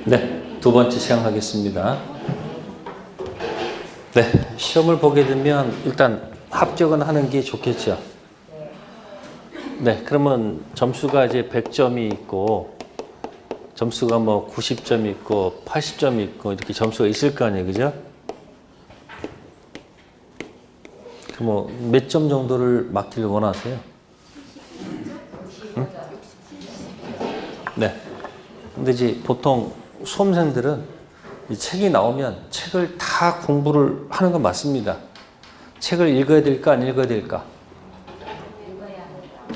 네, 두 번째 시작하겠습니다. 네, 시험을 보게 되면 일단 합격은 하는 게 좋겠죠. 네, 그러면 점수가 이제 100점이 있고, 점수가 뭐 90점이 있고, 80점이 있고, 이렇게 점수가 있을 거 아니에요, 그죠? 그럼 뭐 몇 점 정도를 맞기를 원하세요? 응? 네. 근데 이제 보통 수험생들은 이 책이 나오면 책을 다 공부를 하는 건 맞습니다. 책을 읽어야 될까, 안 읽어야 될까?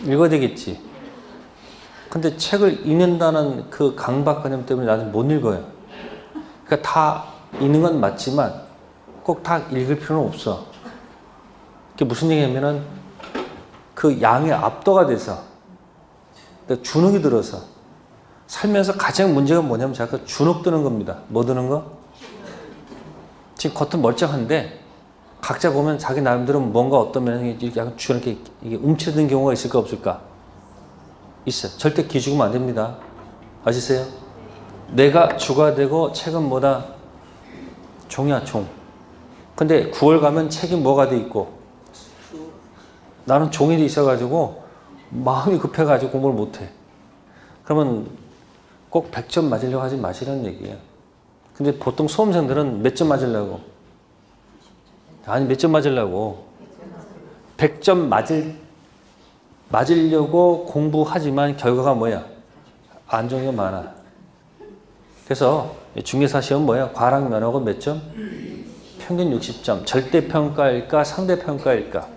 읽어야 되겠지. 근데 책을 읽는다는 그 강박관념 때문에 나는 못 읽어요. 그러니까 다 읽는 건 맞지만 꼭 다 읽을 필요는 없어. 그게 무슨 얘기냐면은 그 양에 압도가 돼서 주눅이 들어서 살면서 가장 문제가 뭐냐면 자꾸 주눅 드는 겁니다. 뭐 드는 거? 지금 겉은 멀쩡한데 각자 보면 자기 나름대로 뭔가 어떤 면이 이렇게 약간 주눅이 이게 움츠러든 경우가 있을까 없을까? 있어요. 절대 기죽으면 안 됩니다. 아시세요? 내가 주가 되고 책은 뭐다? 종이야, 종. 근데 9월 가면 책이 뭐가 돼 있고 나는 종이 돼 있어가지고 마음이 급해가지고 공부를 못해. 그러면 꼭 100점 맞으려고 하지 마시라는 얘기예요. 근데 보통 수험생들은 몇 점 맞으려고? 아니, 몇 점 맞으려고? 100점 맞으려고 공부하지만 결과가 뭐야? 안 좋은 게 많아. 그래서 중개사 시험 뭐야? 과락면허고 몇 점? 평균 60점. 절대평가일까? 상대평가일까?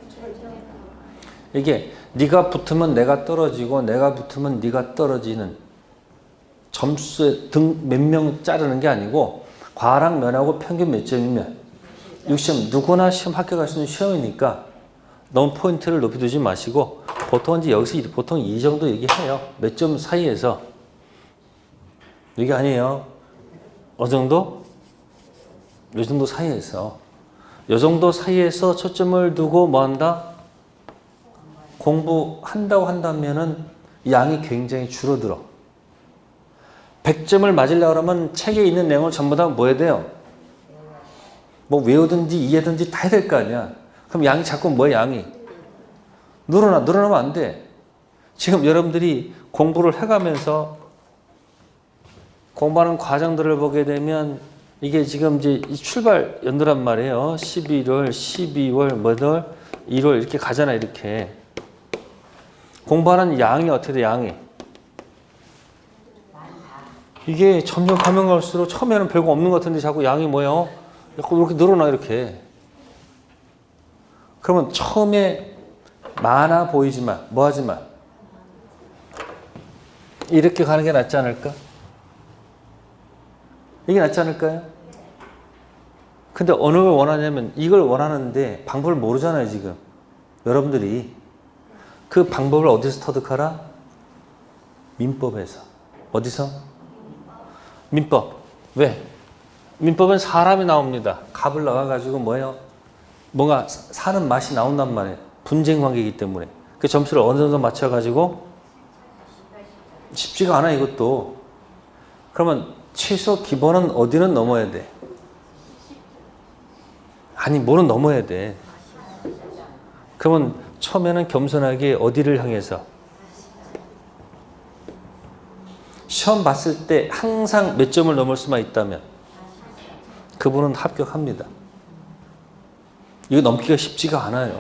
이게 네가 붙으면 내가 떨어지고 내가 붙으면 네가 떨어지는 점수에 등 몇 명 자르는 게 아니고 과락면하고 평균 몇 점이면 60점. 누구나 시험 합격할 수 있는 시험이니까 너무 포인트를 높이 두지 마시고 보통 이제 여기서 보통 이 정도 얘기해요. 몇 점 사이에서. 이게 아니에요. 어느 정도? 이 정도 사이에서. 이 정도 사이에서 초점을 두고 뭐 한다? 공부한다고 한다면은 양이 굉장히 줄어들어. 100점을 맞으려고 하면 책에 있는 내용을 전부 다 뭐 해야 돼요? 뭐 외우든지 이해든지 다 해야 될 거 아니야. 그럼 양이 자꾸 뭐야, 양이? 늘어나면 안 돼. 지금 여러분들이 공부를 해가면서 공부하는 과정들을 보게 되면 이게 지금 이제 출발 연도란 말이에요. 11월, 12월, 몇 월, 1월 이렇게 가잖아, 이렇게. 공부하는 양이 어떻게 돼, 양이? 이게 점점 가면 갈수록 처음에는 별거 없는 것 같은데 자꾸 양이 뭐예요? 이렇게 늘어나, 이렇게. 그러면 처음에 많아 보이지만, 뭐 하지만, 이렇게 가는 게 낫지 않을까? 이게 낫지 않을까요? 근데 어느 걸 원하냐면 이걸 원하는데 방법을 모르잖아요, 지금. 여러분들이. 그 방법을 어디서 터득하라? 민법에서. 어디서? 민법. 왜? 민법은 사람이 나옵니다. 갑을 나와가지고 뭐예요? 뭔가 사는 맛이 나온단 말이에요. 분쟁 관계이기 때문에. 그 점수를 어느 정도 맞춰가지고 쉽지가 않아, 이것도. 그러면 최소 기본은 어디는 넘어야 돼? 아니, 뭐는 넘어야 돼. 그러면 처음에는 겸손하게 어디를 향해서? 시험 봤을 때 항상 몇 점을 넘을 수만 있다면 그분은 합격합니다. 이거 넘기가 쉽지가 않아요.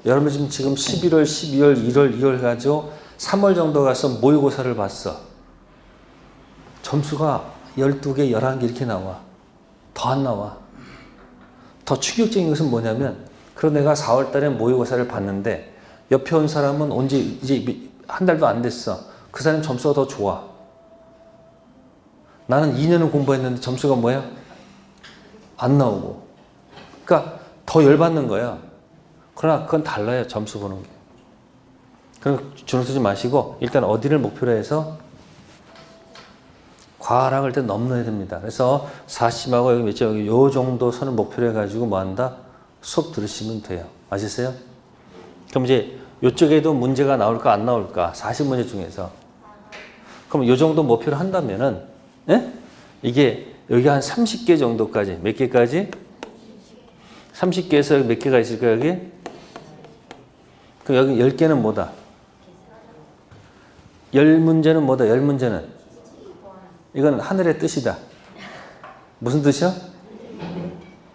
여러분 지금 11월, 12월, 1월, 2월 해가지고 3월 정도 가서 모의고사를 봤어. 점수가 12개, 11개 이렇게 나와. 더 안 나와. 더 충격적인 것은 뭐냐면 그럼 내가 4월 달에 모의고사를 봤는데 옆에 온 사람은 언제 이제 한 달도 안 됐어. 그 사람 점수가 더 좋아. 나는 2년을 공부했는데 점수가 뭐야? 안 나오고. 그러니까 더 열받는 거야. 그러나 그건 달라요. 점수 보는 게. 그럼 주눅 쓰지 마시고 일단 어디를 목표로 해서 과락을 일단 넘어야 됩니다. 그래서 40하고 여기 몇 점, 여기 요 정도 선을 목표로 해가지고 뭐 한다? 수업 들으시면 돼요. 아시세요? 그럼 이제 이쪽에도 문제가 나올까 안 나올까? 40문제 중에서. 그럼 요 정도 목표를 한다면은, 예? 이게 여기 한 30개 정도까지. 몇 개까지? 30개에서 몇 개가 있을까요, 여기? 그럼 여기 10개는 뭐다? 10문제는 뭐다? 10문제는? 이건 하늘의 뜻이다. 무슨 뜻이야?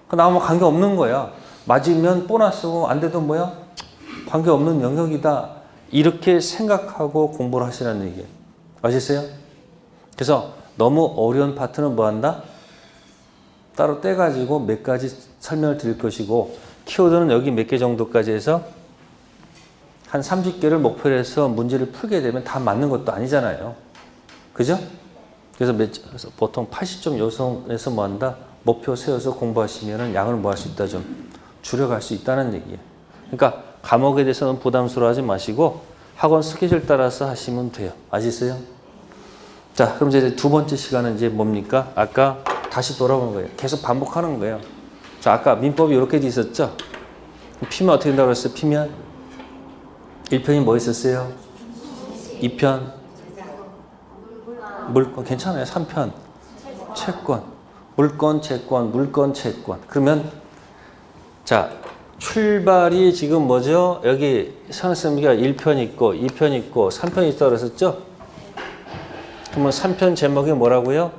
그 나오면 관계없는 거야. 맞으면 보너스고 안 돼도 뭐야? 관계없는 영역이다. 이렇게 생각하고 공부를 하시라는 얘기예요. 아시겠어요? 그래서 너무 어려운 파트는 뭐 한다? 따로 떼가지고 몇 가지 설명을 드릴 것이고, 키워드는 여기 몇 개 정도까지 해서 한 30개를 목표로 해서 문제를 풀게 되면 다 맞는 것도 아니잖아요. 그죠? 그래서 보통 80점 요성에서 뭐 한다? 목표 세워서 공부하시면 양을 뭐 할 수 있다, 좀 줄여갈 수 있다는 얘기예요. 그러니까 과목에 대해서는 부담스러워하지 마시고 학원 스케줄 따라서 하시면 돼요. 아시겠어요? 자, 그럼 이제 두 번째 시간은 이제 뭡니까? 아까 다시 돌아오는 거예요. 계속 반복하는 거예요. 자, 아까 민법이 이렇게 돼 있었죠? 피면 어떻게 된다고 그랬어요? 피면 1편이 뭐 있었어요? 2편 물건. 괜찮아요. 3편 채권. 물건, 채권, 물건, 채권. 그러면 자, 출발이 지금 뭐죠? 여기 선생님이 1편 있고 2편 있고 3편 있다고 그랬었죠? 그러면 3편 제목이 뭐라고요?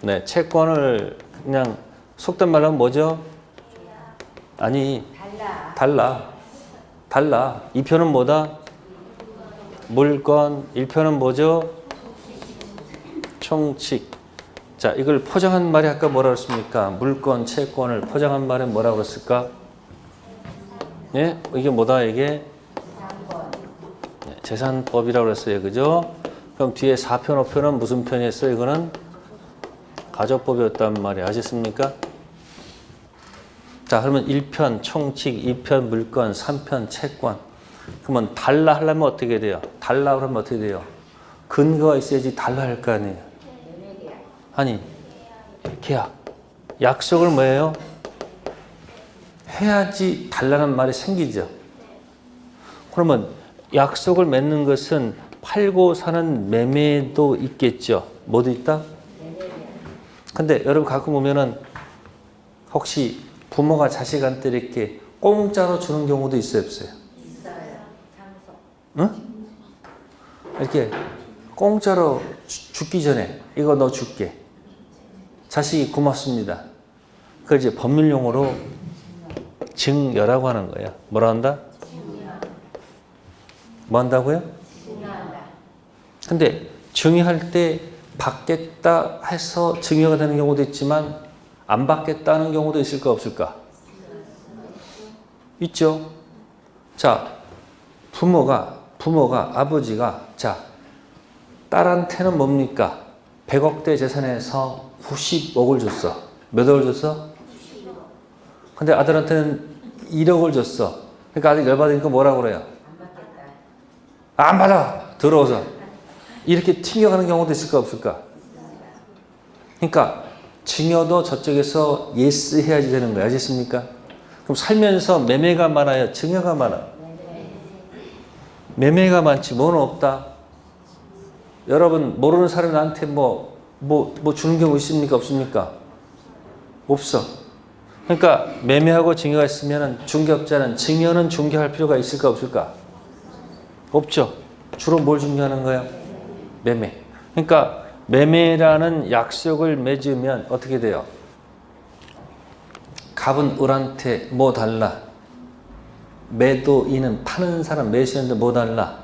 네, 채권을 그냥 속된 말로 하면 뭐죠? 아니, 달라. 2편은 뭐다? 물건. 1편은 뭐죠? 총칙. 자, 이걸 포장한 말이 아까 뭐라고 했습니까? 물건, 채권을 포장한 말이 뭐라고 했을까? 예? 이게 뭐다, 이게? 네, 재산법이라고 그랬어요. 그죠? 그럼 뒤에 4편, 5편은 무슨 편이었어요? 이거는 가족법이었단 말이 아셨습니까? 자, 그러면 1편 총칙, 2편 물건, 3편 채권. 그러면 달라 하려면 어떻게 돼요? 달라 그러면 어떻게 돼요? 근거가 있어야지 달라 할 거 아니에요. 아니, 계약. 약속을 뭐예요? 해야지 달라는 말이 생기죠. 그러면 약속을 맺는 것은 팔고 사는 매매도 있겠죠. 뭐도 있다? 근데 여러분 가끔 보면은 혹시 부모가 자식한테 이렇게 공짜로 주는 경우도 있어요, 없어요? 있어요. 장소. 응? 이렇게 공짜로 죽기 전에 이거 너 줄게. 자식이 고맙습니다. 그걸 이제 법률용어로 증여라고 하는 거예요. 뭐라 한다? 뭐 한다고요? 증여한다. 근데 증여할 때 받겠다 해서 증여가 되는 경우도 있지만 안 받겠다는 경우도 있을까 없을까? 있죠. 자, 부모가 아버지가 자, 딸한테는 뭡니까? 100억대 재산에서 90억을 줬어. 몇 억을 줬어? 90억. 근데 아들한테는 1억을 줬어. 그러니까 아들 열받으니까 뭐라고 그래요? 안 받겠다. 안 받아! 들어오서. 이렇게 튕겨가는 경우도 있을까 없을까? 그러니까 증여도 저쪽에서 예스 해야지 되는 거예요. 아시겠습니까? 그럼 살면서 매매가 많아요? 증여가 많아? 매매가 많지 뭐는 없다? 여러분 모르는 사람이 나한테 뭐 주는 경우 있습니까? 없습니까? 없어. 그러니까 매매하고 증여가 있으면 중개업자는 증여는 중개할 필요가 있을까 없을까? 없죠. 주로 뭘 중개하는 거예요? 매매. 그러니까 매매라는 약속을 맺으면 어떻게 돼요? 갑은 을한테 뭐 달라? 매도인은 파는 사람, 매수인한테 뭐 달라?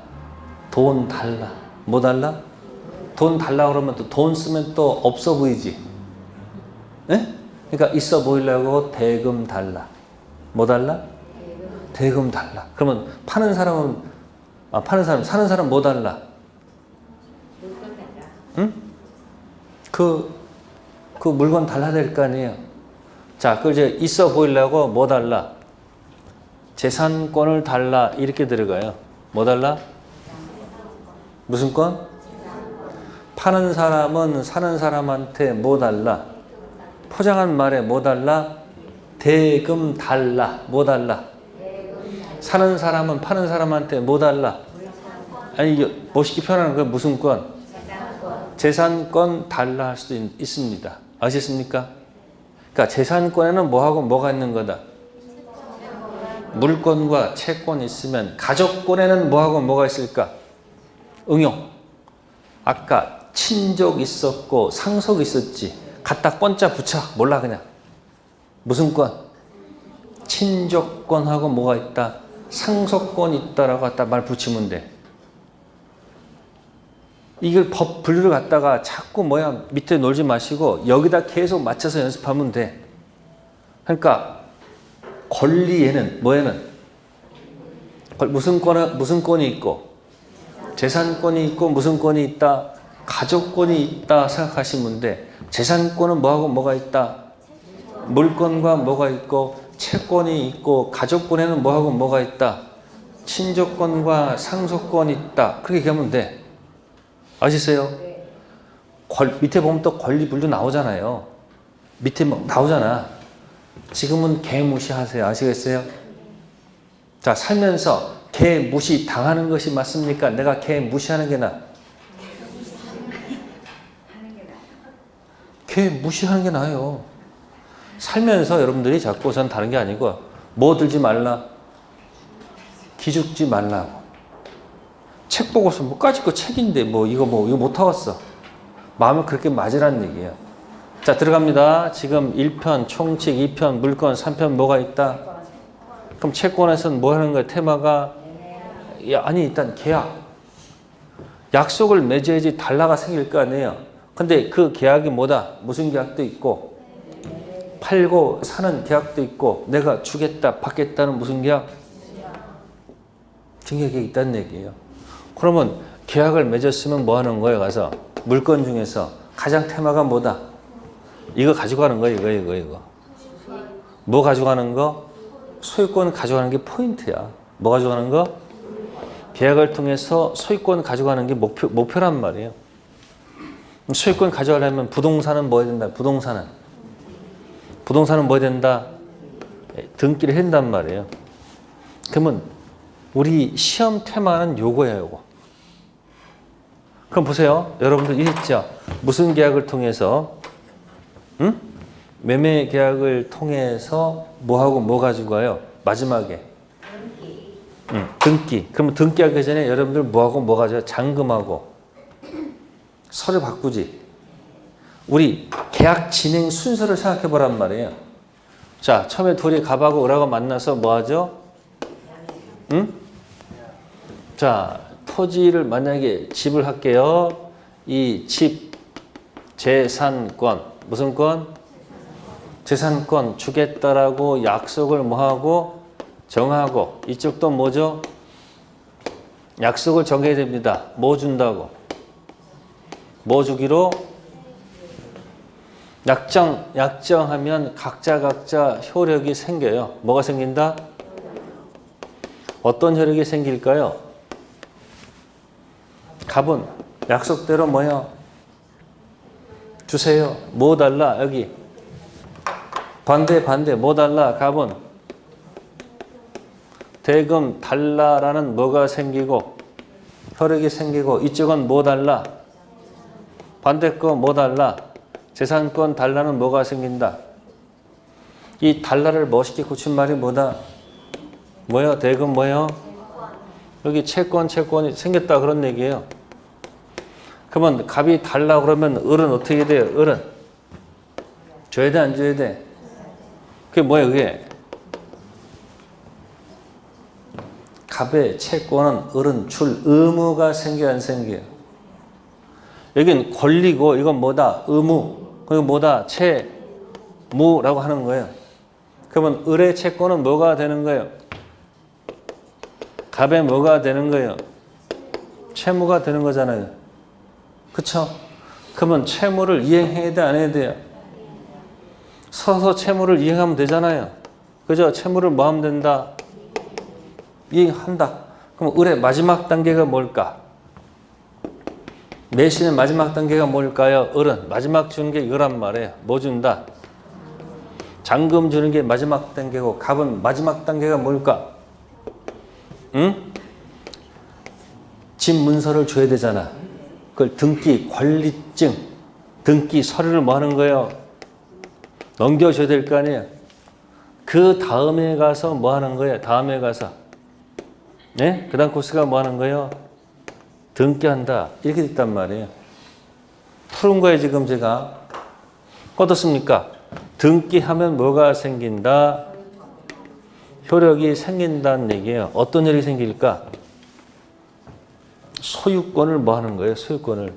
돈 달라. 뭐 달라? 돈 달라 그러면 또 돈 쓰면 또 없어 보이지? 예? 그러니까 있어 보이려고 대금 달라. 뭐 달라? 대금 달라. 그러면 사는 사람 뭐 달라? 물건 달라. 응? 그 물건 달라야 될 거 아니에요. 자, 그걸 이제 있어 보이려고 뭐 달라? 재산권을 달라. 이렇게 들어가요. 뭐 달라? 무슨 권? 파는 사람은 사는 사람한테 뭐 달라? 포장한 말에 뭐 달라? 대금 달라. 뭐 달라? 사는 사람은 파는 사람한테 뭐 달라? 아니, 멋있게 표현하는 건 무슨 권? 재산권 달라 할 수도 있습니다. 아셨습니까? 그러니까 재산권에는 뭐하고 뭐가 있는 거다? 물권과 채권이 있으면 가족권에는 뭐하고 뭐가 있을까? 응용. 아까 친족 있었고 상속 있었지. 갖다 권자 붙여. 몰라 그냥. 무슨 권? 친족권하고 뭐가 있다? 상속권 있다라고 갖다 말 붙이면 돼. 이걸 법 분류를 갖다가 자꾸 밑에 놀지 마시고 여기다 계속 맞춰서 연습하면 돼. 그러니까 권리에는 뭐에는 무슨 권이 있고 재산권이 있고 무슨 권이 있다? 가족권이 있다 생각하시면 돼. 재산권은 뭐하고 뭐가 있다? 물권과 뭐가 있고 채권이 있고 가족권에는 뭐하고 뭐가 있다? 친족권과 상속권이 있다. 그렇게 얘기하면 돼. 아시세요? 밑에 보면 또 권리 분류 나오잖아요. 밑에 나오잖아. 지금은 개 무시하세요. 아시겠어요? 자, 살면서 개 무시 당하는 것이 맞습니까? 내가 개 무시하는 게 나아. 개 무시하는 게 나아요. 살면서 여러분들이 자꾸 전 다른 게 아니고 뭐 들지 말라? 기죽지 말라고. 책 보고서 뭐까짓 거 책인데 이거 못하겠어. 마음을 그렇게 맞으라는 얘기예요. 자, 들어갑니다. 지금 1편 총칙, 2편 물권, 3편 뭐가 있다? 그럼 채권에서는 뭐 하는 거야? 테마가 아니 일단 계약. 약속을 맺어야지 달라가 생길 거 아니에요. 근데 그 계약이 뭐다? 무슨 계약도 있고 팔고 사는 계약도 있고 내가 주겠다 받겠다는 무슨 계약? 증여계약이 있다는 얘기예요. 그러면 계약을 맺었으면 뭐 하는 거예요? 가서 물건 중에서 가장 테마가 뭐다? 이거 가져가는 거예요. 이거. 뭐 가져가는 거? 소유권 가져가는 게 포인트야. 뭐 가져가는 거? 계약을 통해서 소유권 가져가는 게 목표란 말이에요. 소유권 가져가려면 부동산은 뭐 해야 된다? 부동산은 뭐 해야 된다? 등기를 해야 된단 말이에요. 그러면 우리 시험 테마는 요거예요, 요거. 그럼 보세요. 여러분들 이랬죠? 무슨 계약을 통해서? 매매 계약을 통해서 뭐하고 뭐 가지고 가요? 마지막에. 등기. 그러면 등기하기 전에 여러분들 뭐하고 뭐 가져요? 잔금하고. 서류 바꾸지. 우리 계약 진행 순서를 생각해 보란 말이에요. 자, 처음에 둘이 갑하고 을하고 만나서 뭐 하죠? 자, 토지를 만약에 집을 할게요. 이 집 재산권 무슨 권? 재산권 주겠다라고 약속을 뭐하고 정하고 이쪽도 뭐죠? 약속을 정해야 됩니다. 뭐 준다고? 뭐 주기로? 약정하면 각자 효력이 생겨요. 뭐가 생긴다? 어떤 효력이 생길까요? 갑은 약속대로 뭐요? 주세요. 뭐 달라? 여기. 반대. 뭐 달라? 갑은 대금 달라라는 뭐가 생기고 효력이 생기고 이쪽은 뭐 달라? 반대 거 뭐 달라? 재산권 달라는 뭐가 생긴다? 이 달라를 멋있게 고친 말이 뭐다? 뭐요? 대금 뭐요? 여기 채권이 생겼다 그런 얘기예요. 그러면 갑이 달라 그러면 을은 어떻게 돼요? 을은 줘야 돼, 안 줘야 돼? 그게 뭐예요, 그게? 갑의 채권은 을은 줄 의무가 생겨, 안 생겨요? 여긴 권리고 이건 뭐다? 의무. 그리고 뭐다? 채무라고 하는 거예요. 그러면 을의 채권은 뭐가 되는 거예요? 갑의 뭐가 되는 거예요? 채무가 되는 거잖아요. 그쵸? 그러면 채무를 이행해야 돼, 안 해야 돼요? 서서 채무를 이행하면 되잖아요. 그죠? 채무를 뭐 하면 된다? 이행한다. 그럼 을의 마지막 단계가 뭘까? 매신의 마지막 단계가 뭘까요? 을은 마지막 주는 게 이거란 말이에요. 뭐 준다? 잔금 주는 게 마지막 단계고 갑은 마지막 단계가 뭘까? 응? 집 문서를 줘야 되잖아. 그걸 등기 관리증, 등기 서류를 뭐 하는 거예요? 넘겨줘야 될 거 아니에요. 그 다음에 가서 뭐 하는 거예요? 다음에 가서. 네? 그 다음 코스가 뭐 하는 거예요? 등기한다. 이렇게 됐단 말이에요. 푸른 거예요, 지금 제가. 어떻습니까? 등기하면 뭐가 생긴다? 효력이 생긴다는 얘기예요. 어떤 효력이 생길까? 소유권을 뭐 하는 거예요? 소유권을.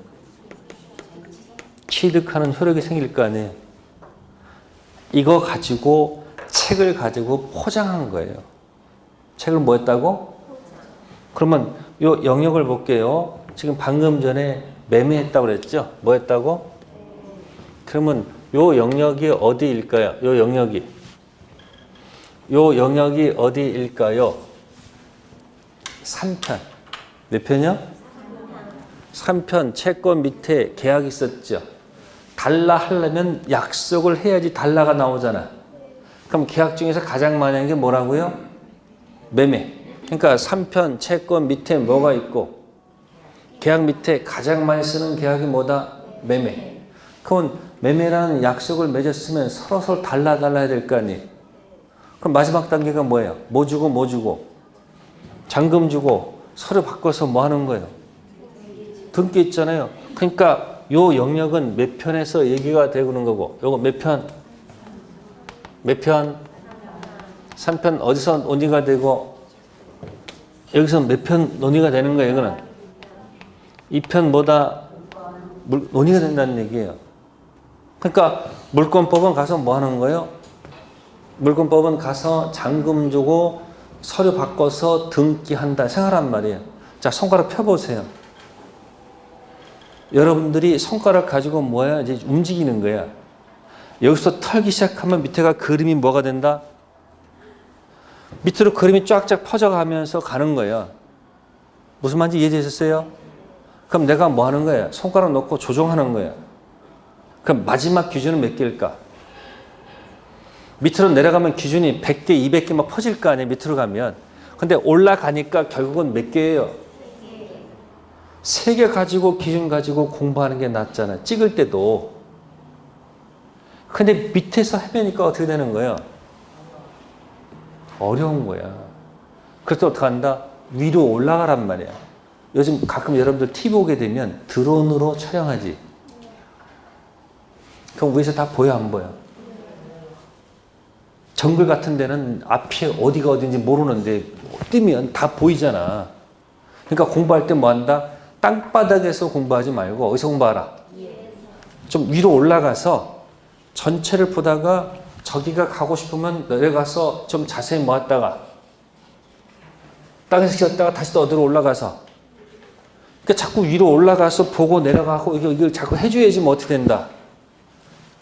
취득하는 효력이 생길 거 아니에요. 이거 가지고 책을 가지고 포장한 거예요. 책을 뭐 했다고? 그러면 요 영역을 볼게요. 지금 방금 전에 매매했다고 그랬죠? 뭐 했다고? 그러면 요 영역이 어디일까요? 요 영역이 어디일까요? 3편. 몇 편이요? 3편 채권 밑에 계약이 있었죠. 달라 하려면 약속을 해야지 달라가 나오잖아. 그럼 계약 중에서 가장 많이 하는 게 뭐라고요? 매매. 그러니까 3편 채권 밑에 뭐가 있고 계약 밑에 가장 많이 쓰는 계약이 뭐다? 매매. 그럼 매매라는 약속을 맺었으면 서로 달라 해야 될 거 아니에요. 그럼 마지막 단계가 뭐예요? 뭐 주고 잔금 주고 서류 바꿔서 뭐 하는 거예요? 등기 있잖아요. 그러니까 요 영역은 몇 편에서 얘기가 되고 그런 거고 요거 몇 편? 3편 어디서 논의가 되고 여기서 몇 편 논의가 되는 거예요. 이거는 2편 뭐다? 논의가 된다는 얘기예요. 그러니까 물권법은 가서 뭐 하는 거예요? 물권법은 가서 잔금 주고 서류 바꿔서 등기한다 생각하란 말이에요. 자, 손가락 펴보세요. 여러분들이 손가락 가지고 뭐야? 이제 움직이는 거야. 여기서 털기 시작하면 밑에가 그림이 뭐가 된다? 밑으로 그림이 쫙쫙 퍼져가면서 가는 거예요. 무슨 말인지 이해되셨어요? 그럼 내가 뭐 하는 거예요? 손가락 놓고 조정하는 거예요. 그럼 마지막 기준은 몇 개일까? 밑으로 내려가면 기준이 100개, 200개 막 퍼질 거 아니에요? 밑으로 가면. 근데 올라가니까 결국은 몇 개예요? 3개 가지고 기준 가지고 공부하는 게 낫잖아요. 찍을 때도. 근데 밑에서 해보니까 어떻게 되는 거예요? 어려운 거야. 그래서 어떻게 한다? 위로 올라가란 말이야. 요즘 가끔 여러분들 TV 보게 되면 드론으로 촬영하지. 그럼 위에서 다 보여 안 보여? 정글 같은 데는 앞이 어디가 어딘지 모르는데 뜨면 다 보이잖아. 그러니까 공부할 때 뭐 한다? 땅바닥에서 공부하지 말고 어디서 공부하라? 좀 위로 올라가서 전체를 보다가 저기가 가고 싶으면 내려가서 좀 자세히 모았다가 땅에서 쉬었다가 다시 또 어디로 올라가서 그러니까 자꾸 위로 올라가서 보고 내려가고 이걸 자꾸 해줘야지 뭐 어떻게 된다?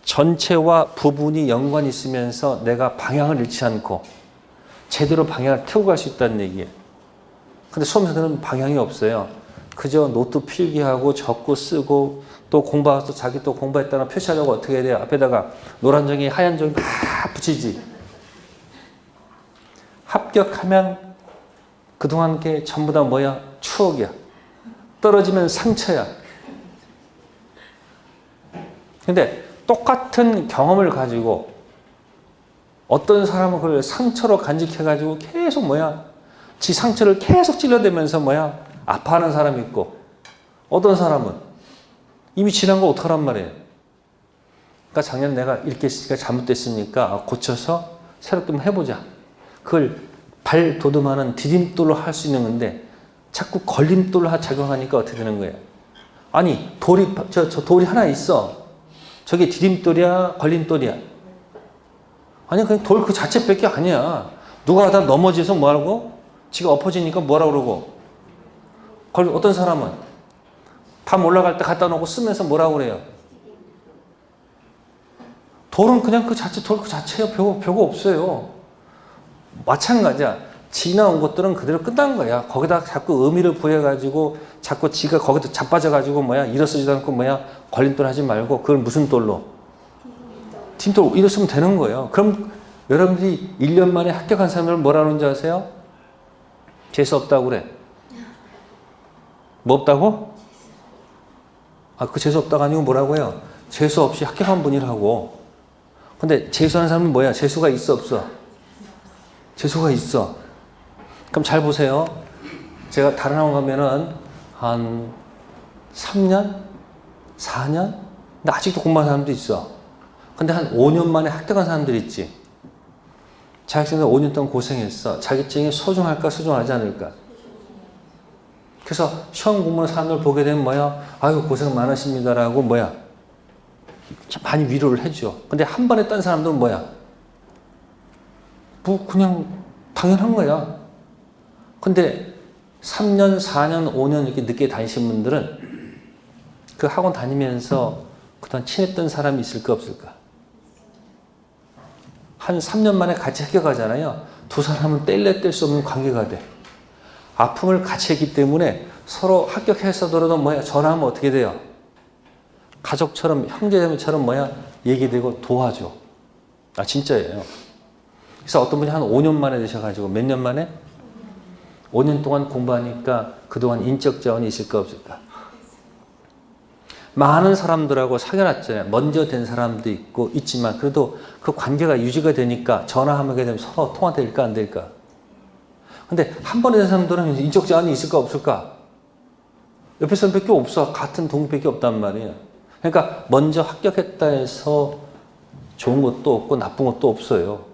전체와 부분이 연관이 있으면서 내가 방향을 잃지 않고 제대로 방향을 태우고 갈 수 있다는 얘기예요. 근데 수험생들은 방향이 없어요. 그저 노트 필기하고 적고 쓰고 또 공부하고 자기 또 공부했다는 표시하려고 어떻게 해야 돼요? 앞에다가 노란 종이 하얀 종이 막 붙이지. 합격하면 그동안 게 전부 다 뭐야? 추억이야. 떨어지면 상처야. 근데 똑같은 경험을 가지고 어떤 사람은 그걸 상처로 간직해가지고 계속 뭐야? 지 상처를 계속 찔러대면서 뭐야? 아파하는 사람이 있고 어떤 사람은 이미 지난 거 어떡하란 말이에요. 그러니까 작년 내가 이렇게 했으니까 잘못됐으니까 고쳐서 새롭게 한번 해보자. 그걸 발돋움하는 디딤돌로 할 수 있는 건데 자꾸 걸림돌로 작용하니까 어떻게 되는 거예요? 아니 저 돌이 하나 있어. 저게 디딤돌이야? 걸림돌이야? 아니 그냥 돌 그 자체밖에 아니야. 누가 다 넘어져서 뭐하고? 지가 엎어지니까 뭐라 그러고? 어떤 사람은 밤 올라갈 때 갖다 놓고 쓰면서 뭐라고 그래요? 돌은 그냥 그 자체, 돌 그 자체예요. 별거 없어요. 마찬가지야. 지나온 것들은 그대로 끝난 거야. 거기다 자꾸 의미를 부여가지고 자꾸 지가 거기다 자빠져가지고 뭐야 일어서지도 않고 뭐야 걸림돌 하지 말고 그걸 무슨 돌로? 디딤돌 일어서면 되는 거예요. 그럼 여러분들이 1년 만에 합격한 사람을 뭐라 그러는지 아세요? 재수 없다고 그래. 뭐 없다고? 아, 그 재수 없다가 아니고 뭐라고요? 재수 없이 합격한 분이라고. 근데 재수하는 사람은 뭐야? 재수가 있어, 없어? 재수가 있어. 그럼 잘 보세요. 제가 다른 학원 가면은 한 3년? 4년? 근데 아직도 공부하는 사람도 있어. 근데 한 5년 만에 합격한 사람들이 있지. 자격증에서 5년 동안 고생했어. 자격증이 소중할까, 소중하지 않을까? 그래서 시험 공부하는 사람들 보게 되면 뭐야? 아유, 고생 많으십니다라고 뭐야? 많이 위로를 해줘. 근데 한 번에 딴 사람들은 뭐야? 뭐 그냥 당연한 거야. 근데 3년, 4년, 5년 이렇게 늦게 다니신 분들은 그 학원 다니면서 그동안 친했던 사람이 있을까 없을까? 한 3년 만에 같이 합격하잖아요. 두 사람은 뗄래 뗄 수 없는 관계가 돼. 아픔을 같이 했기 때문에 서로 합격했어더라도 뭐야? 전화하면 어떻게 돼요? 가족처럼, 형제자매처럼 뭐야? 얘기되고 도와줘. 아, 진짜예요. 그래서 어떤 분이 한 5년 만에 되셔가지고 몇 년 만에? 5년 동안 공부하니까 그동안 인적 자원이 있을까 없을까? 많은 사람들하고 사귀어놨잖아요. 먼저 된 사람도 있고 있지만 그래도 그 관계가 유지가 되니까 전화하게 되면 서로 통화될까 안 될까? 근데 한 번에 된 사람들은 인적 자원이 있을까 없을까? 옆에 사람밖에 없어. 같은 동급밖에 없단 말이에요. 그러니까 먼저 합격했다 해서 좋은 것도 없고 나쁜 것도 없어요.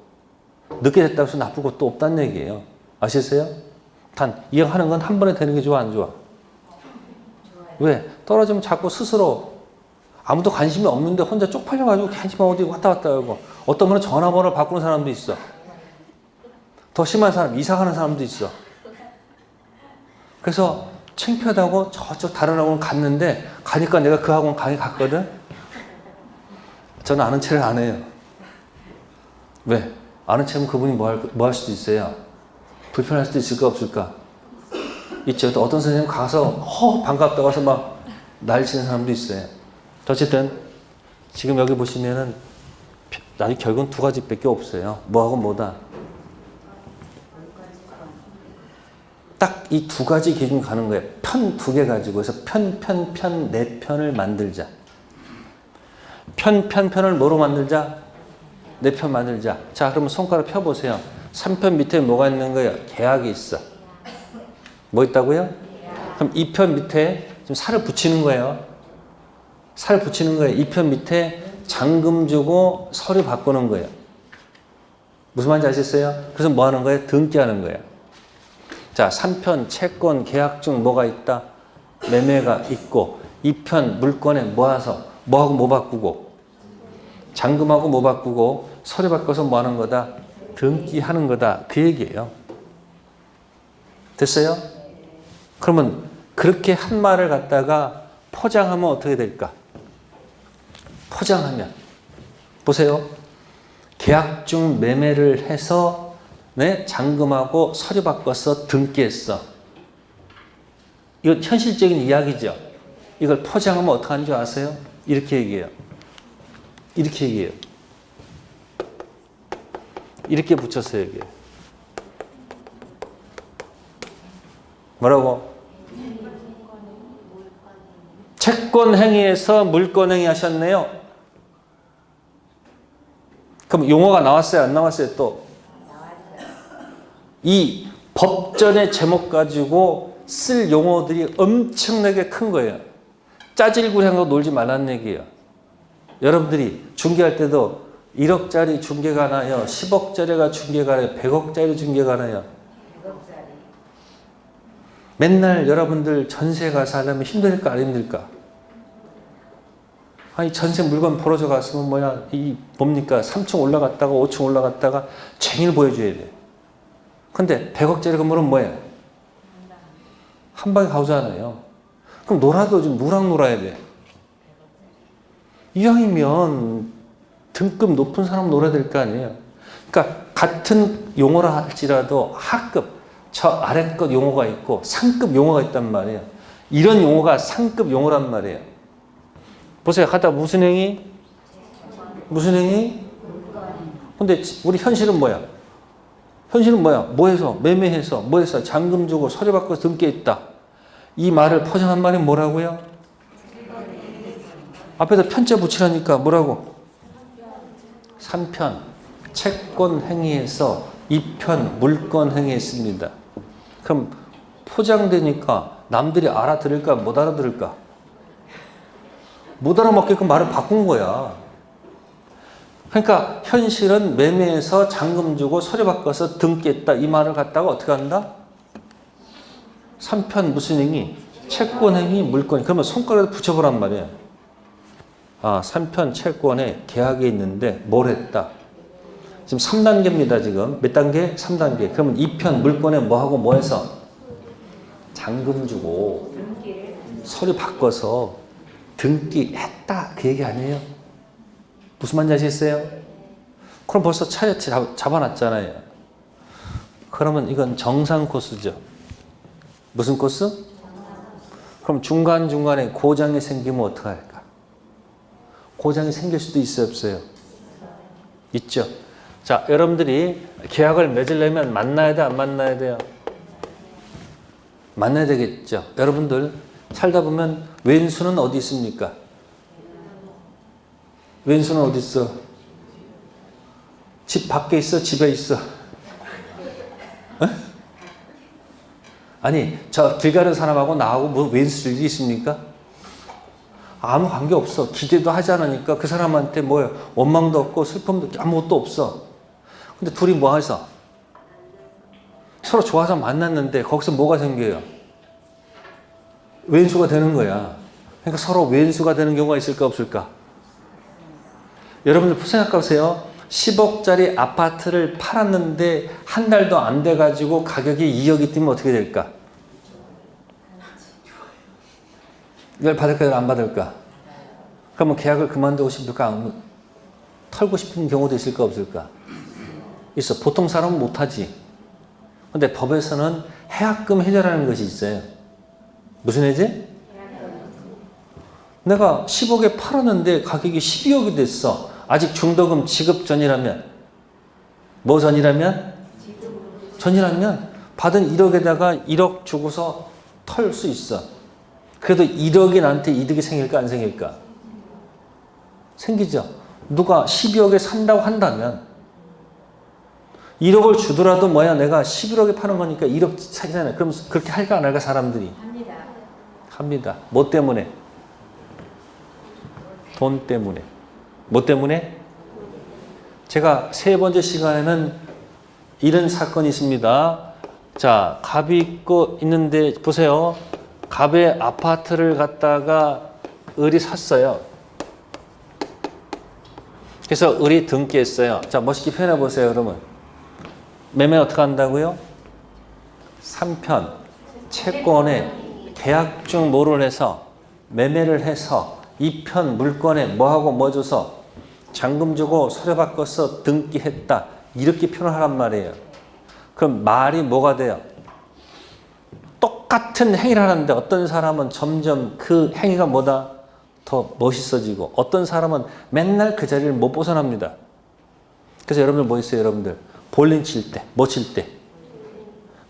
늦게 됐다고 해서 나쁜 것도 없다는 얘기예요. 아시세요? 단 이해하는 건 한 번에 되는 게 좋아 안 좋아? 왜? 떨어지면 자꾸 스스로 아무도 관심이 없는데 혼자 쪽팔려가지고 괜히 어디 왔다 갔다 하고 어떤 분은 전화번호를 바꾸는 사람도 있어. 더 심한 사람, 이사 가는 사람도 있어. 그래서 창피하다고 저쪽 다른 학원 갔는데 가니까 내가 그 학원 갔거든? 저는 아는 체를 안 해요. 왜? 아는 체면 그분이 뭐 할 수도 있어요. 불편할 수도 있을까 없을까? 있죠. 또 어떤 선생님 가서 반갑다고 해서 막 난리치는 사람도 있어요. 어쨌든 지금 여기 보시면은 아직 결국은 두 가지밖에 없어요. 뭐하고 뭐다. 딱 이 두 가지 기준 가는 거예요. 편 두 개 가지고 해서 편 네 편을 만들자. 편을 뭐로 만들자? 네 편 만들자. 자, 그러면 손가락 펴보세요. 3편 밑에 뭐가 있는 거예요? 계약이 있어. 뭐 있다고요? 그럼 2편 밑에 좀 살을 붙이는 거예요. 살 붙이는 거예요. 2편 밑에 잔금 주고 서류 바꾸는 거예요. 무슨 말인지 아시겠어요? 그래서 뭐 하는 거예요? 등기하는 거예요. 자, 3편 채권 계약증 뭐가 있다? 매매가 있고 2편 물건에 모아서 뭐하고 뭐 바꾸고 잔금하고 뭐 바꾸고 서류 바꿔서 뭐 하는 거다? 등기하는 거다. 그 얘기예요. 됐어요? 그러면 그렇게 한 말을 갖다가 포장하면 어떻게 될까? 포장하면 보세요. 계약중 매매를 해서 네, 잔금하고 서류 바꿔서 등기했어. 이건 현실적인 이야기죠. 이걸 포장하면 어떻게 하는 줄 아세요? 이렇게 얘기해요. 이렇게 얘기해요. 이렇게 붙여서 얘기해요. 뭐라고? 채권 행위에서 물권 행위 하셨네요. 그럼 용어가 나왔어요? 안 나왔어요? 또? 이 법전의 제목 가지고 쓸 용어들이 엄청나게 큰 거예요. 짜질구리한 거 놀지 말라는 얘기예요. 여러분들이 중개할 때도 1억짜리 중개가 나요. 10억짜리가 중개가 나요. 100억짜리 중개가 나요. 맨날 여러분들 전세 가서 하려면 힘들까 안 힘들까? 아니 전세 물건 벌어져 갔으면 뭐야 이 뭡니까 3층 올라갔다가 5층 올라갔다가 쟁일 보여줘야 돼. 근데 100억짜리 건물은 뭐예요? 한 방에 가오잖아요. 그럼 놀아도 좀 누락 놀아야 돼. 이왕이면 등급 높은 사람 놀아야 될 거 아니에요. 그러니까 같은 용어라 할지라도 하급 저 아래급 용어가 있고 상급 용어가 있단 말이에요. 이런 용어가 상급 용어란 말이에요. 보세요. 하다 무슨 행위? 무슨 행위? 근데 우리 현실은 뭐야? 현실은 뭐야? 뭐 해서? 매매해서? 뭐 해서? 잔금 주고 서류 받고 등기했다. 이 말을 포장한 말이 뭐라고요? 앞에다 편자 붙이라니까 뭐라고? 3편 채권 행위에서 2편 물권 행위했습니다. 그럼 포장되니까 남들이 알아들을까 못 알아들을까? 못 알아먹게끔 말을 바꾼 거야. 그러니까 현실은 매매에서 잔금 주고 서류 바꿔서 등기했다 이 말을 갖다가 어떻게 한다? 3편 무슨 행위? 채권 행위, 물권. 그러면 손가락에 붙여보란 말이에요. 아, 3편 채권에 계약이 있는데 뭘 했다? 지금 3단계입니다. 지금 몇 단계? 3단계. 그러면 2편 물권에 뭐하고 뭐해서? 잔금 주고 서류 바꿔서 등기했다 그 얘기 아니에요? 무슨 말인지 아시겠어요? 그럼 벌써 차례 잡아놨잖아요. 그러면 이건 정상 코스죠. 무슨 코스? 그럼 중간중간에 고장이 생기면 어떡할까? 고장이 생길 수도 있어요, 없어요? 있죠. 자, 여러분들이 계약을 맺으려면 만나야 돼, 안 만나야 돼요? 만나야 되겠죠. 여러분들 살다 보면 왼수는 어디 있습니까? 왼수는 어디 있어? 집 밖에 있어? 집에 있어? 에? 아니, 저 길 가는 사람하고 나하고 뭐 왼수 일이 있습니까? 아무 관계 없어. 기대도 하지 않으니까 그 사람한테 뭐예요? 원망도 없고 슬픔도 아무것도 없어. 근데 둘이 뭐 해서? 서로 좋아서 만났는데 거기서 뭐가 생겨요? 왼수가 되는 거야. 그러니까 서로 왼수가 되는 경우가 있을까 없을까? 여러분들 생각해보세요. 10억짜리 아파트를 팔았는데 한 달도 안 돼가지고 가격이 2억이 뛰면 어떻게 될까? 이걸 받을까 안 받을까? 그러면 계약을 그만두고 싶을까? 털고 싶은 경우도 있을까 없을까? 있어. 보통 사람은 못하지. 근데 법에서는 해약금 해제라는 것이 있어요. 무슨 해제? 내가 10억에 팔았는데 가격이 12억이 됐어. 아직 중도금 지급 전이라면 뭐 전이라면? 전이라면 받은 1억에다가 1억 주고서 털 수 있어. 그래도 1억이 나한테 이득이 생길까 안 생길까? 생기죠. 누가 12억에 산다고 한다면 1억을 주더라도 뭐야 내가 11억에 파는 거니까 1억 사잖아요. 그럼 그렇게 할까 안 할까 사람들이? 합니다. 뭐 때문에? 돈 때문에. 뭐 때문에? 제가 세 번째 시간에는 이런 사건이 있습니다. 자, 갑이 있고 있는데 보세요. 갑의 아파트를 갖다가 을이 샀어요. 그래서 을이 등기했어요. 자, 멋있게 표현해 보세요, 그러면. 매매 어떻게 한다고요? 3편 채권에 계약중 뭐를 해서 매매를 해서 2편 물건에 뭐하고 뭐 줘서 잔금 주고 서류 바꿔서 등기했다. 이렇게 표현하란 말이에요. 그럼 말이 뭐가 돼요? 똑같은 행위를 하는데 어떤 사람은 점점 그 행위가 뭐다? 더 멋있어지고 어떤 사람은 맨날 그 자리를 못 벗어납니다. 그래서 여러분들 뭐 있어요? 여러분들 볼링 칠 때, 뭐 칠 때?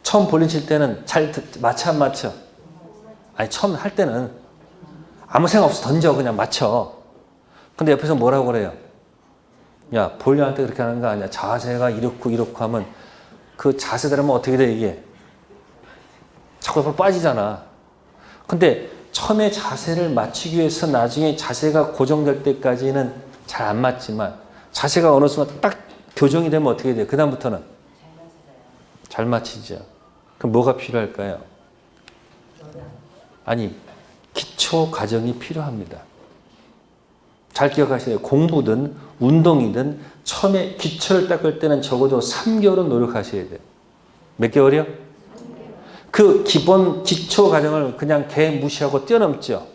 처음 볼링 칠 때는 잘 맞춰 안 맞춰? 아니 처음 할 때는 아무 생각 없이 던져 그냥 맞춰. 근데 옆에서 뭐라고 그래요? 야 볼링할 때 그렇게 하는 거 아니야. 자세가 이렇고 이렇고 하면 그 자세대로면 어떻게 돼 이게? 자꾸 옆으로 빠지잖아. 근데 처음에 자세를 맞추기 위해서 나중에 자세가 고정될 때까지는 잘 안 맞지만 자세가 어느 순간 딱 교정이 되면 어떻게 돼요? 그 다음부터는 잘 맞히죠. 그럼 뭐가 필요할까요? 아니 기초 과정이 필요합니다. 잘 기억하셔야 돼요. 공부든 운동이든 처음에 기초를 닦을 때는 적어도 3개월은 노력하셔야 돼요. 몇 개월이요? 그 기본 기초 과정을 그냥 개 무시하고 뛰어넘죠.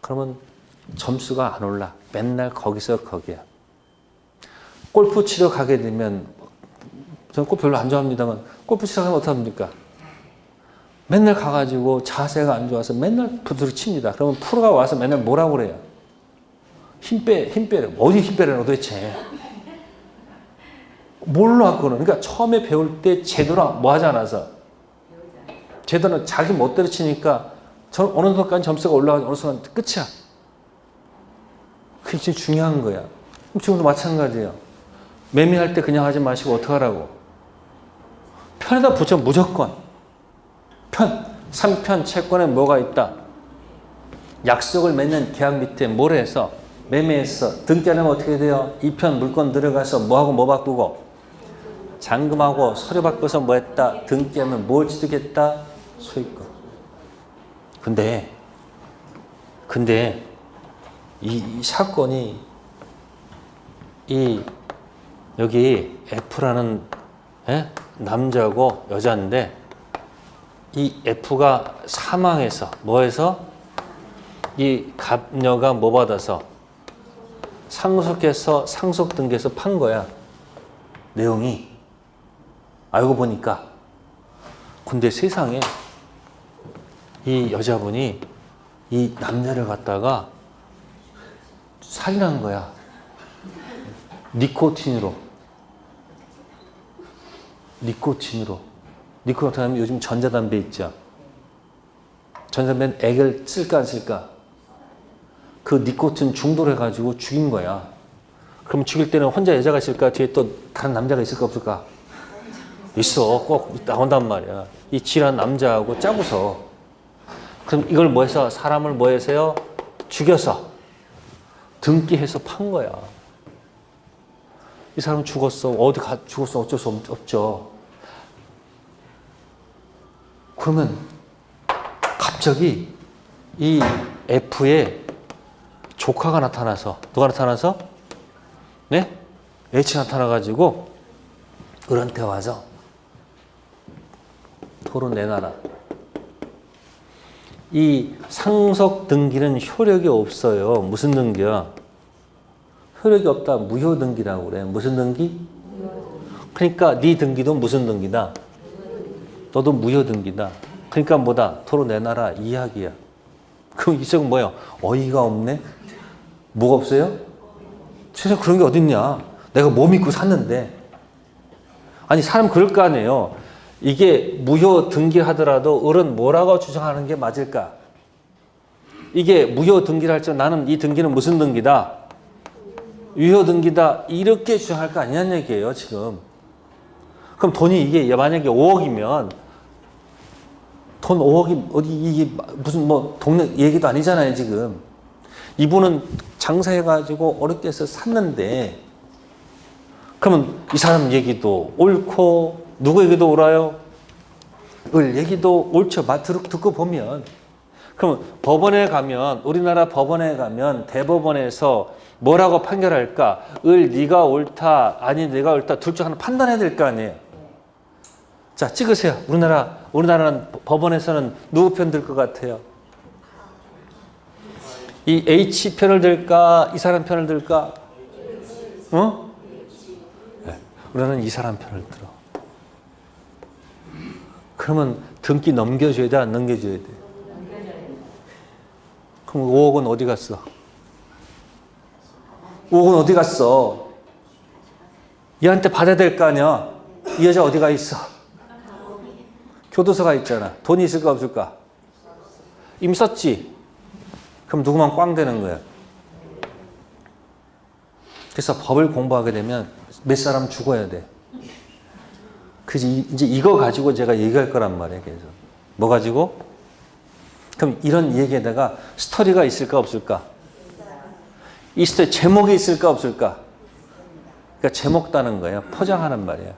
그러면 점수가 안 올라. 맨날 거기서 거기야. 골프 치러 가게 되면 저는 골프 별로 안 좋아합니다만 골프 치러 가면 어떡합니까? 맨날 가가지고 자세가 안 좋아서 맨날 부드러 칩니다. 그러면 프로가 와서 맨날 뭐라고 그래요? 힘 빼래. 어디 힘 빼래, 너 도대체. 몰라, 그거는. 그러니까 처음에 배울 때 제대로 뭐 하지 않아서. 제대로 자기 멋대로 치니까 어느 순간 점수가 올라가지 어느 순간 끝이야. 그게 제일 중요한 거야. 지금도 마찬가지예요. 매매할 때 그냥 하지 마시고 어떻게 하라고? 편에다 붙여 무조건. 편. 3편 채권에 뭐가 있다? 약속을 맺는 계약 밑에 뭘 해서 매매해서 등기하려면 어떻게 돼요? 2편 물건 들어가서 뭐하고 뭐 바꾸고 잔금하고 서류 바꿔서 뭐 했다? 등기하면 뭘 취득했다? 소유권. 근데 이 사건이 여기 F라는 남자고 여자인데 이 F가 사망해서 뭐해서 이 갑녀가 뭐 받아서 상속해서 상속 등기해서 판 거야. 내용이. 알고 보니까. 근데 세상에 이 여자분이 이 남녀를 갖다가 살인한 거야. 니코틴으로. 니코틴 하면 요즘 전자담배 있죠. 전자담배는 액을 쓸까 안 쓸까? 그 니코틴 중독해가지고 죽인 거야. 그럼 죽일 때는 혼자 여자가 있을까? 뒤에 또 다른 남자가 있을까 없을까? 있어. 꼭 나온단 말이야. 이 질한 남자하고 짜고서. 그럼 이걸 뭐 해서 사람을 뭐 해서요? 죽여서 등기해서 판 거야. 이 사람 죽었어. 어디 죽었어. 어쩔 수 없죠. 그러면 갑자기 이 F의 조카가 나타나서 누가 나타나서? 네? H 나타나가지고 을한테 와서 토론 내놔라. 이 상속 등기는 효력이 없어요. 무슨 등기야? 효력이 없다. 무효 등기라고 그래. 무슨 등기? 그러니까 네 등기도 무슨 등기다? 너도 무효 등기다. 그러니까 뭐다? 토론 내놔라. 이야기야. 그럼 이쪽은 뭐야? 어이가 없네? 뭐가 없어요? 세상에 그런 게 어딨냐? 내가 뭐 믿고 샀는데. 아니 사람 그럴 거 아니에요. 이게 무효 등기하더라도 을은 뭐라고 주장하는 게 맞을까? 이게 무효 등기를 할 때 나는 이 등기는 무슨 등기다? 유효 등기다. 이렇게 주장할 거 아니냐는 얘기예요 지금. 그럼 돈이 이게 만약에 5억이면 돈 5억이 어디 이게 무슨 뭐 동네 얘기도 아니잖아요 지금. 이분은 장사해가지고 어렵게 해서 샀는데 그러면 이 사람 얘기도 옳고 누구 얘기도 옳아요? 을 얘기도 옳죠. 듣고 보면. 그럼 법원에 가면 우리나라 법원에 가면 대법원에서 뭐라고 판결할까? 을 네가 옳다 아니 내가 옳다 둘 중 하나 판단해야 될 거 아니에요. 자 찍으세요. 우리나라는 법원에서는 누구 편 들 것 같아요? 이 H 편을 들까? 이 사람 편을 들까? 어? 네. 우리나라는 이 사람 편을 들어. 그러면 등기 넘겨줘야 돼? 안 넘겨줘야 돼? 그럼 5억은 어디 갔어? 5억은 어디 갔어? 얘한테 받아야 될 거 아니야? 이 여자 어디가 있어? 교도소가 있잖아. 돈이 있을까 없을까? 이미 썼지? 그럼 누구만 꽝 되는 거야. 그래서 법을 공부하게 되면 몇 사람 죽어야 돼. 그래서 이제 이거 가지고 제가 얘기할 거란 말이에요. 그래서 뭐 가지고? 그럼 이런 얘기에다가 스토리가 있을까 없을까? 이 스토리 제목이 있을까 없을까? 그러니까 제목 따는 거예요. 포장하는 말이에요.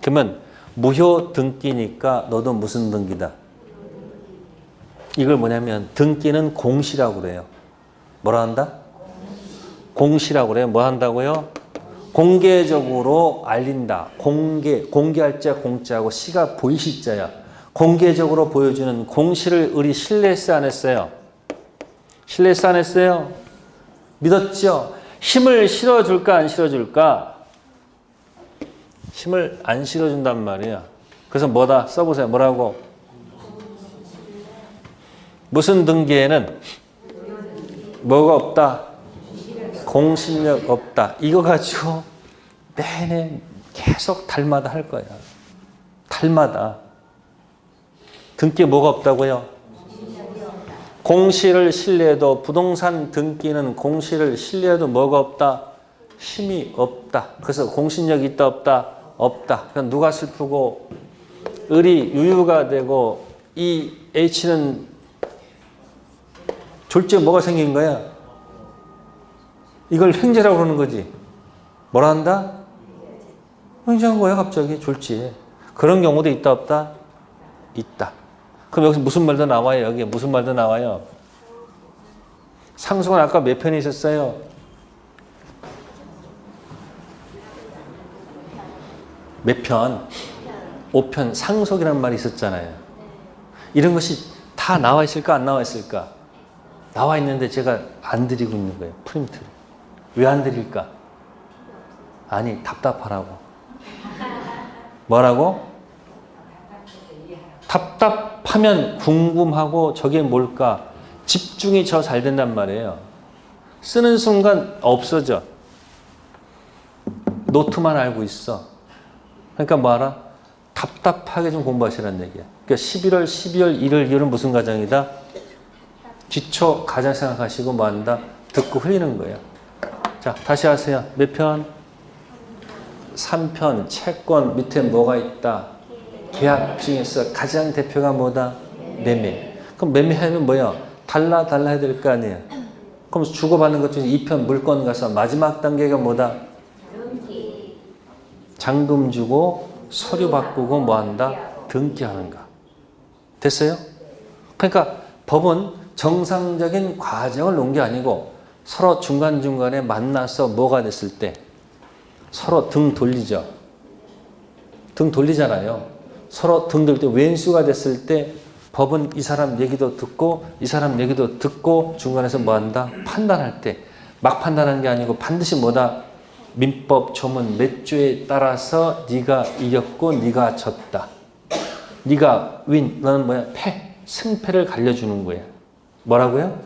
그러면 무효 등기니까 너도 무슨 등기다? 이걸 뭐냐면 등기는 공시라고 그래요. 뭐라 한다? 공시라고 그래요. 뭐 한다고요? 공개적으로 알린다. 공개할 자 공자하고 시가 보이시자야. 공개적으로 보여주는 공시를 을이 신뢰했어요 안 했어요? 신뢰했어요 안 했어요? 믿었죠? 힘을 실어줄까 안 실어줄까? 힘을 안 실어준단 말이야. 그래서 뭐다? 써보세요. 뭐라고? 무슨 등기에는 뭐가 없다? 공실력 없다. 이거 가지고 내내 계속 달마다 할 거야. 달마다. 등기에 뭐가 없다고요? 공시를 신뢰해도 부동산 등기는 공시를 신뢰해도 뭐가 없다? 힘이 없다. 그래서 공신력이 있다 없다? 없다. 그럼 누가 슬프고 을이 유유가 되고 이 H는 졸지에 뭐가 생긴 거야? 이걸 횡재라고 그러는 거지. 뭐라 한다? 횡재한 거야 갑자기 졸지에. 그런 경우도 있다 없다? 있다. 그럼 여기서 무슨 말도 나와요? 여기에 무슨 말도 나와요? 상속은 아까 몇 편이 있었어요? 몇 편? 5편 상속이라는 말이 있었잖아요. 이런 것이 다 나와 있을까 안 나와 있을까? 나와 있는데 제가 안 드리고 있는 거예요. 프린트를. 왜 안 드릴까? 아니 답답하라고. 뭐라고? 답답하면 궁금하고 저게 뭘까? 집중이 저 잘 된단 말이에요. 쓰는 순간 없어져. 노트만 알고 있어. 그러니까 뭐 알아? 답답하게 좀 공부하시라는 얘기야. 그러니까 11월, 12월, 1월, 2월은 무슨 과정이다? 기초 가장 생각하시고 뭐 한다? 듣고 흘리는 거예요. 자, 다시 하세요. 몇 편? 3편, 채권 밑에 뭐가 있다? 계약 중에서 가장 대표가 뭐다? 매매. 그럼 매매하면 뭐야? 달라 해야 될 거 아니에요. 그럼 주고받는 것 중에 2편 물건 가서 마지막 단계가 뭐다? 잔금 주고 서류 바꾸고 뭐 한다? 등기하는가. 됐어요? 그러니까 법은 정상적인 과정을 놓은 게 아니고 서로 중간중간에 만나서 뭐가 됐을 때 서로 등 돌리죠. 등 돌리잖아요. 서로 등 돌릴 때 왼수가 됐을 때 법은 이 사람 얘기도 듣고 이 사람 얘기도 듣고 중간에서 뭐 한다? 판단할 때 막 판단하는 게 아니고 반드시 뭐다? 민법 조문 몇 조에 따라서 네가 이겼고 네가 졌다. 네가 윈, 너는 뭐야? 패, 승패를 갈려주는 거야. 뭐라고요?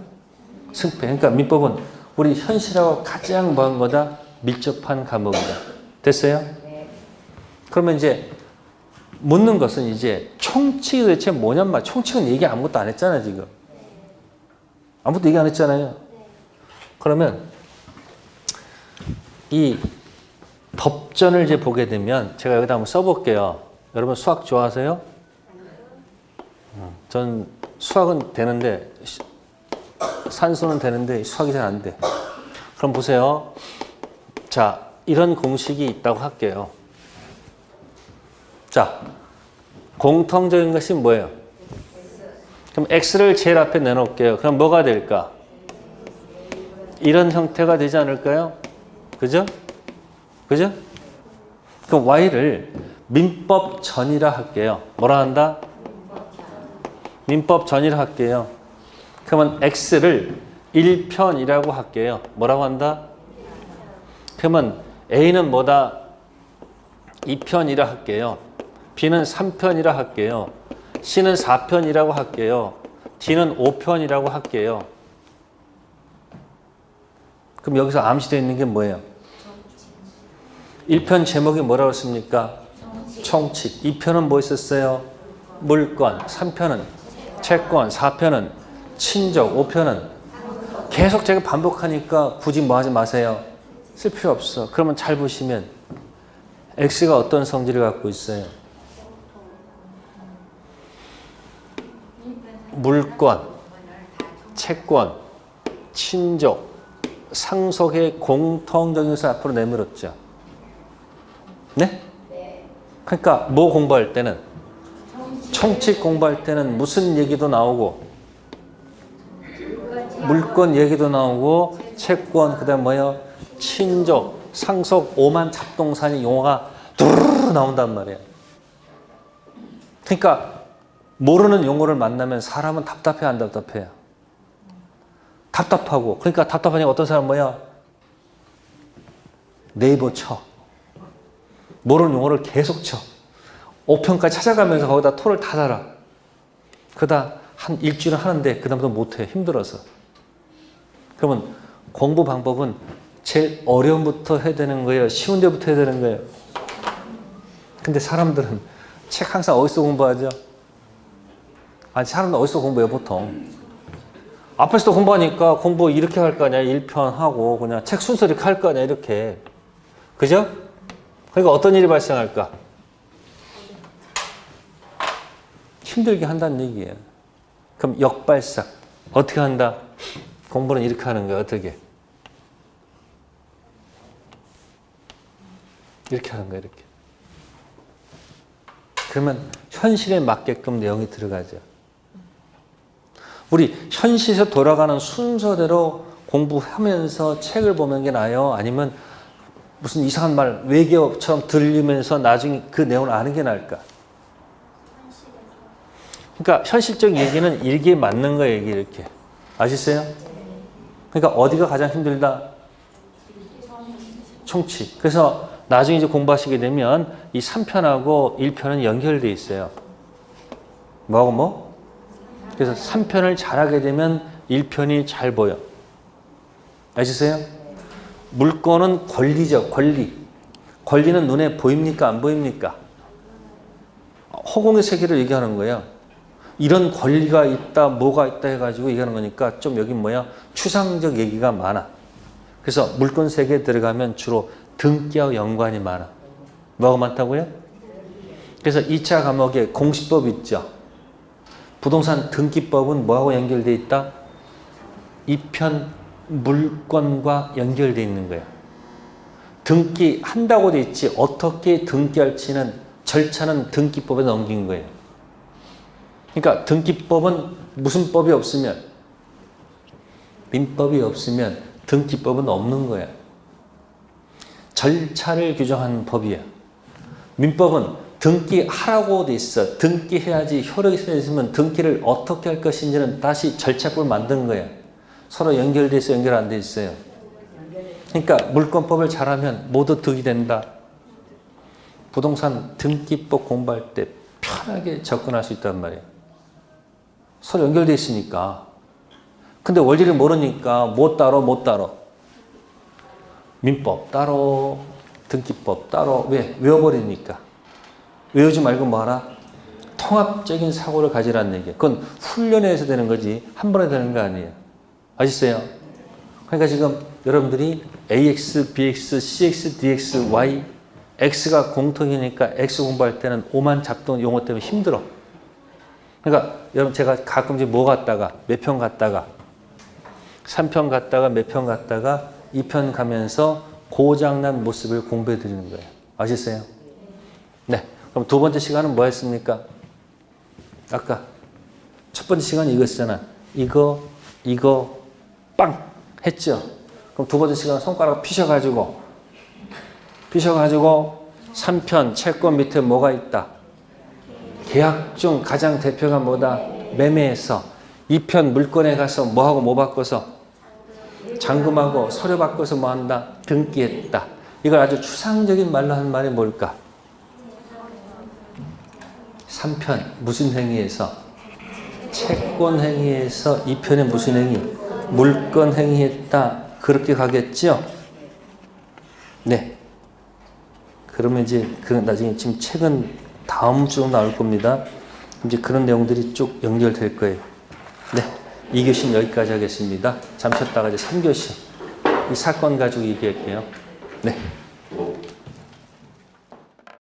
승패. 그러니까 민법은 우리 현실하고 가장 뭐한 거다? 밀접한 과목이다. 됐어요? 네. 그러면 이제 묻는 것은 이제 총칙이 도대체 뭐냔 말. 총칙은 얘기 아무것도 안 했잖아 지금. 아무것도 얘기 안 했잖아요. 그러면 이 법전을 이제 보게 되면 제가 여기다 한번 써볼게요. 여러분 수학 좋아하세요? 전 수학은 되는데 산수는 되는데 수학이 잘 안 돼. 그럼 보세요. 자, 이런 공식이 있다고 할게요. 자, 공통적인 것이 뭐예요? 그럼 x를 제일 앞에 내놓을게요. 그럼 뭐가 될까? 이런 형태가 되지 않을까요? 그죠? 그죠? 그럼 y를 민법 전이라 할게요. 뭐라 한다? 민법 전이라 할게요. 그러면 x를 1편이라고 할게요. 뭐라고 한다? 그러면 a는 뭐다? 2편이라 할게요. b는 3편이라 할게요. c는 4편이라고 할게요. d는 5편이라고 할게요. 그럼 여기서 암시되어 있는 게 뭐예요? 1편 제목이 뭐라고 했습니까? 총칙. 2편은 뭐 있었어요? 물권. 3편은 채권. 4편은 친족. 5편은 계속 제가 반복하니까 굳이 뭐 하지 마세요. 쓸 필요 없어. 그러면 잘 보시면 X가 어떤 성질을 갖고 있어요? 물권, 채권, 친족, 상속의 공통적인 것을 앞으로 내밀었죠. 네? 그러니까 뭐 공부할 때는 총칙 공부할 때는 무슨 얘기도 나오고 물권 얘기도 나오고 채권 그다음 뭐요? 친족, 상속, 오만 잡동사니 용어가 두루루 나온단 말이에요. 그러니까 모르는 용어를 만나면 사람은 답답해 안 답답해요? 답답하고 그러니까 답답하니까 어떤 사람 뭐야? 네이버 쳐. 모르는 용어를 계속 쳐. 5편까지 찾아가면서 거기다 토를 다 달아. 그러다 한 일주일 하는데 그 다음부터 못해. 힘들어서. 그러면 공부 방법은 제일 어려운 부터 해야 되는 거예요? 쉬운 데부터 해야 되는 거예요? 근데 사람들은 책 항상 어디서 공부하죠? 아니 사람은 어디서 공부해요 보통? 앞에서도 공부하니까 공부 이렇게 할 거 아니야. 1편 하고 그냥 책 순서 이렇게 할 거 아니야. 이렇게. 그죠? 그러니까 어떤 일이 발생할까? 힘들게 한다는 얘기예요. 그럼 역발상. 어떻게 한다? 공부는 이렇게 하는 거야. 어떻게? 이렇게 하는 거야. 이렇게. 그러면 현실에 맞게끔 내용이 들어가죠. 우리 현실에서 돌아가는 순서대로 공부하면서 책을 보는 게 나아요? 아니면 무슨 이상한 말 외계어처럼 들리면서 나중에 그 내용을 아는 게 나을까? 그러니까 현실적 얘기는 일기에 맞는 거예요. 이게 이렇게. 아시겠어요? 그러니까 어디가 가장 힘들다? 총치. 그래서 나중에 이제 공부하시게 되면 이 3편하고 1편은 연결되어 있어요. 뭐하고 뭐? 그래서 3편을 잘하게 되면 1편이 잘 보여. 아시겠어요? 물건은 권리죠. 권리. 권리는 눈에 보입니까? 안 보입니까? 허공의 세계를 얘기하는 거예요. 이런 권리가 있다, 뭐가 있다 해가지고 얘기하는 거니까 좀 여기 뭐야? 추상적 얘기가 많아. 그래서 물건 세계에 들어가면 주로 등기와 연관이 많아. 뭐가 많다고요? 그래서 2차 과목에 공시법 있죠. 부동산 등기법은 뭐하고 연결되어 있다? 2편 물건과 연결되어 있는 거예요. 등기한다고 되어 있지 어떻게 등기할지는 절차는 등기법에 넘긴 거예요. 그러니까 등기법은 무슨 법이 없으면 민법이 없으면 등기법은 없는 거야. 절차를 규정하는 법이야. 민법은 등기하라고 돼 있어. 등기해야지 효력이 있으면 등기를 어떻게 할 것인지는 다시 절차법을 만든 거야. 서로 연결돼 있어, 연결 안 돼 있어요. 그러니까 물권법을 잘하면 모두 득이 된다. 부동산 등기법 공부할 때 편하게 접근할 수 있단 말이에요. 서로 연결돼 있으니까. 근데 원리를 모르니까 뭐 따로 못 따로. 민법 따로, 등기법 따로. 왜? 외워버리니까. 외우지 말고 뭐하라? 통합적인 사고를 가지라는 얘기예요. 그건 훈련에서 되는 거지 한 번에 되는 거 아니에요. 아시겠어요? 그러니까 지금 여러분들이 AX, BX, CX, DX, Y, X가 공통이니까 X 공부할 때는 오만 잡동 용어 때문에 힘들어. 그러니까 여러분 제가 가끔 이제 뭐 갔다가 몇 편 갔다가 3편 갔다가 몇 편 갔다가 2편 가면서 고장난 모습을 공부해 드리는 거예요. 아시겠어요? 네. 그럼 두 번째 시간은 뭐 했습니까? 아까 첫 번째 시간이 이거였잖아. 이거 빵 했죠. 그럼 두 번째 시간은 손가락 피셔가지고 3편 채권 밑에 뭐가 있다? 계약 중 가장 대표가 뭐다? 매매해서 2편 물건에 가서 뭐하고 뭐 바꿔서 잔금하고 서류 바꿔서 뭐 한다? 등기했다. 이걸 아주 추상적인 말로 하는 말이 뭘까? 3편 무슨 행위에서? 채권 행위에서 2편에 무슨 행위? 물건 행위했다. 그렇게 가겠죠? 네. 그러면 이제 그 나중에 지금 책은 다음 주 나올 겁니다. 이제 그런 내용들이 쭉 연결될 거예요. 네. 2교시는 여기까지 하겠습니다. 잠시 쉬었다가 이제 3교시 이 사건 가지고 얘기할게요. 네.